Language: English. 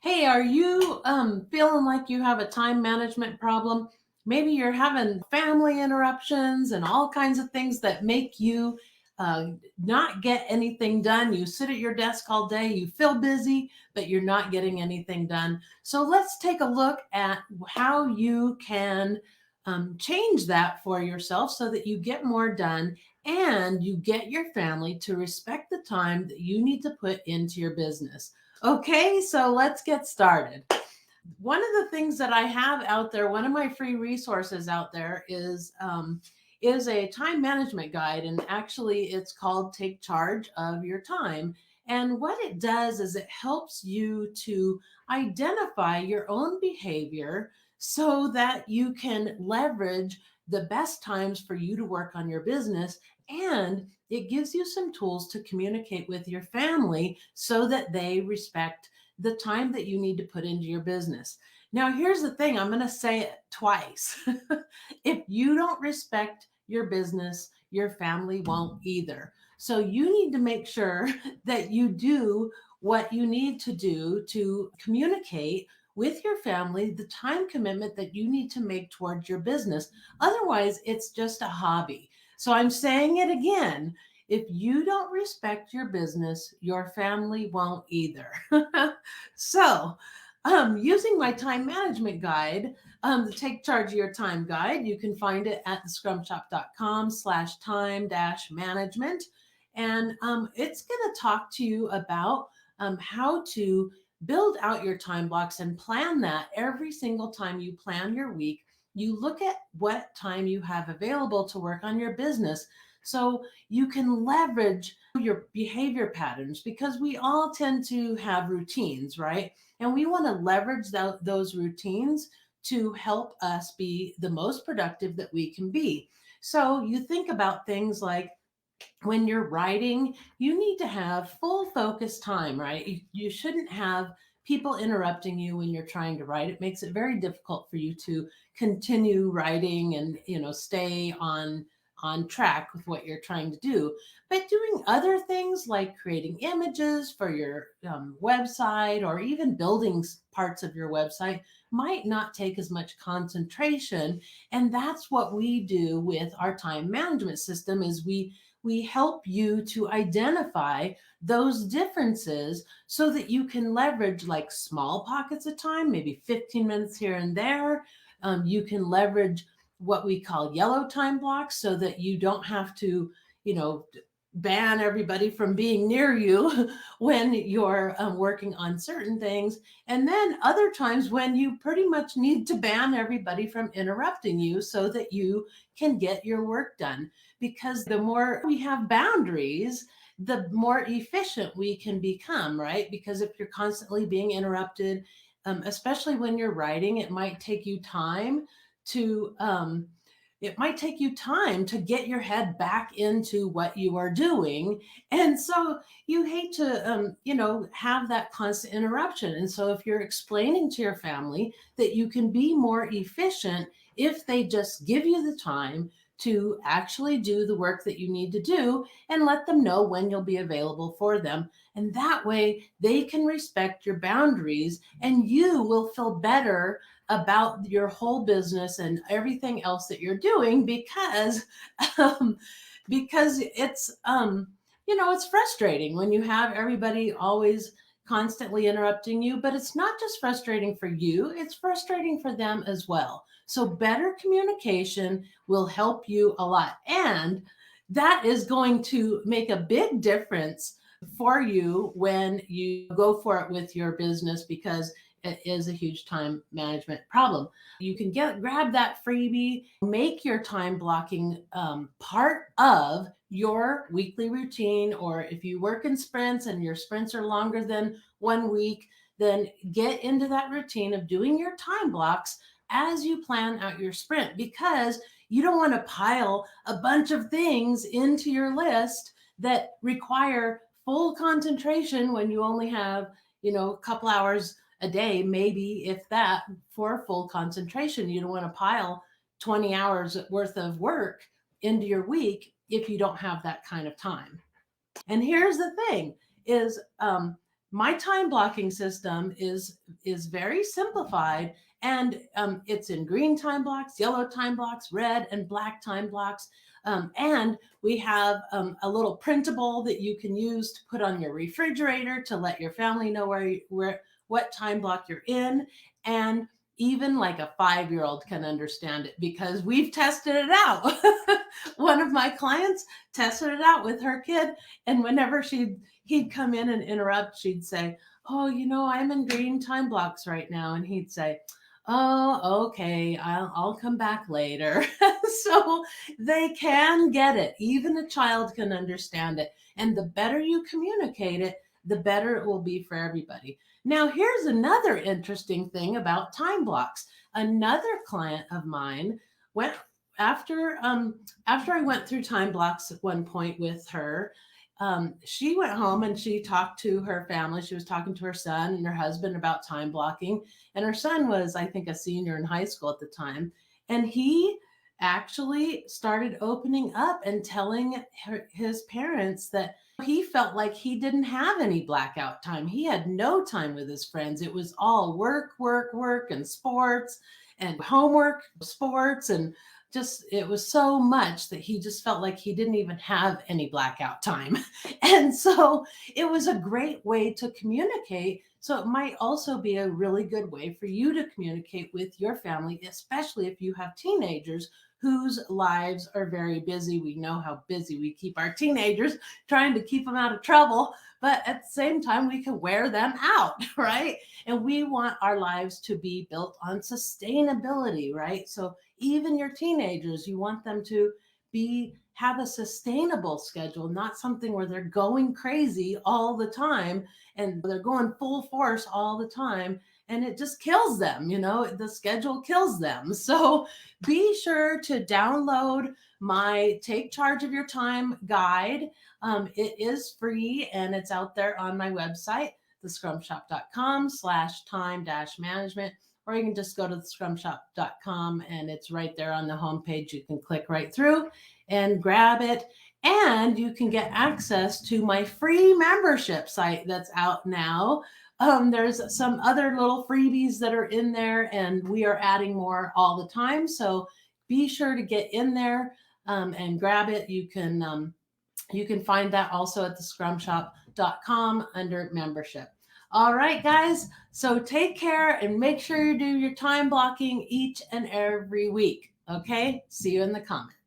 Hey, are you feeling like you have a time management problem? Maybe you're having family interruptions and all kinds of things that make you uh, not get anything done. You sit at your desk all day, you feel busy, but you're not getting anything done. So let's take a look at how you can change that for yourself so that you get more done and you get your family to respect the time that you need to put into your business. Okay, so let's get started. One of the things that I have out there, one of my free resources out there is a time management guide, and actually, it's called "Take Charge of Your Time." And what it does is it helps you to identify your own behavior so that you can leverage the best times for you to work on your business, and it gives you some tools to communicate with your family so that they respect the time that you need to put into your business. Now, here's the thing, I'm going to say it twice. If you don't respect your business, your family won't either. So you need to make sure that you do what you need to do to communicate with your family the time commitment that you need to make towards your business. Otherwise, it's just a hobby. So I'm saying it again. If you don't respect your business, your family won't either. So, using my time management guide, the Take Charge of Your Time guide, you can find it at thescrumshop.com/time dash management. And it's going to talk to you about how to build out your time blocks and plan that every single time you plan your week. You look at what time you have available to work on your business so you can leverage your behavior patterns because we all tend to have routines, right? And we want to leverage those routines to help us be the most productive that we can be. So you think about things like when you're writing, you need to have full focus time, right? You shouldn't have people interrupting you when you're trying to write. It makes it very difficult for you to continue writing and stay on track with what you're trying to do. But doing other things like creating images for your website or even building parts of your website might not take as much concentration. And that's what we do with our time management system is we help you to identify those differences so that you can leverage like small pockets of time, maybe 15 minutes here and there. You can leverage what we call yellow time blocks so that you don't have to, you know, ban everybody from being near you when you're working on certain things. And then other times when you pretty much need to ban everybody from interrupting you so that you can get your work done. Because the more we have boundaries, the more efficient we can become, right? Because if you're constantly being interrupted, especially when you're writing, to it might take you time to get your head back into what you are doing. And so you hate to have that constant interruption. And so if you're explaining to your family that you can be more efficient if they just give you the time to actually do the work that you need to do and let them know when you'll be available for them. And that way they can respect your boundaries and you will feel better about your whole business and everything else that you're doing um, because it's frustrating when you have everybody always constantly interrupting you, but it's not just frustrating for you, it's frustrating for them as well. So better communication will help you a lot, and that is going to make a big difference for you when you go for it with your business because it is a huge time management problem. You can grab that freebie, make your time blocking part of your weekly routine, or if you work in sprints and your sprints are longer than 1 week, then get into that routine of doing your time blocks as you plan out your sprint because you don't want to pile a bunch of things into your list that require full concentration when you only have a couple hours a day, maybe if that, for full concentration. You don't want to pile 20 hours worth of work into your week if you don't have that kind of time. And here's the thing is my time blocking system is very simplified, and it's in green time blocks, yellow time blocks, red and black time blocks. And we have a little printable that you can use to put on your refrigerator to let your family know where what time block you're in. And even like a 5-year-old can understand it because we've tested it out. One of my clients tested it out with her kid, and whenever he'd come in and interrupt, she'd say, "Oh, I'm in green time blocks right now," and he'd say, "Oh, okay, I'll come back later." So they can get it. Even a child can understand it. And the better you communicate it, the better it will be for everybody. Now, here's another interesting thing about time blocks. Another client of mine went after I went through time blocks at one point with her. She went home and she talked to her family. She was talking to her son and her husband about time blocking. And her son was, I think, a senior in high school at the time. And he actually started opening up and telling his parents that he felt like he didn't have any blackout time. He had no time with his friends. It was all work, work, work, and sports and homework, sports, and just it was so much that he just felt like he didn't even have any blackout time. And so it was a great way to communicate. So it might also be a really good way for you to communicate with your family, especially if you have teenagers whose lives are very busy. We know how busy we keep our teenagers, trying to keep them out of trouble, but at the same time, we can wear them out, right? And we want our lives to be built on sustainability, right? So even your teenagers, you want them to have a sustainable schedule, not something where they're going crazy all the time and they're going full force all the time, and it just kills them. The schedule kills them. So be sure to download my Take Charge of Your Time guide. It is free and it's out there on my website, thescrumshop.com/time-management, or you can just go to thescrumshop.com and it's right there on the homepage. You can click right through and grab it. And you can get access to my free membership site that's out now. There's some other little freebies that are in there, and we are adding more all the time. So be sure to get in there and grab it. You can find that also at thescrumshop.com under membership. All right, guys. So take care and make sure you do your time blocking each and every week. Okay. See you in the comments.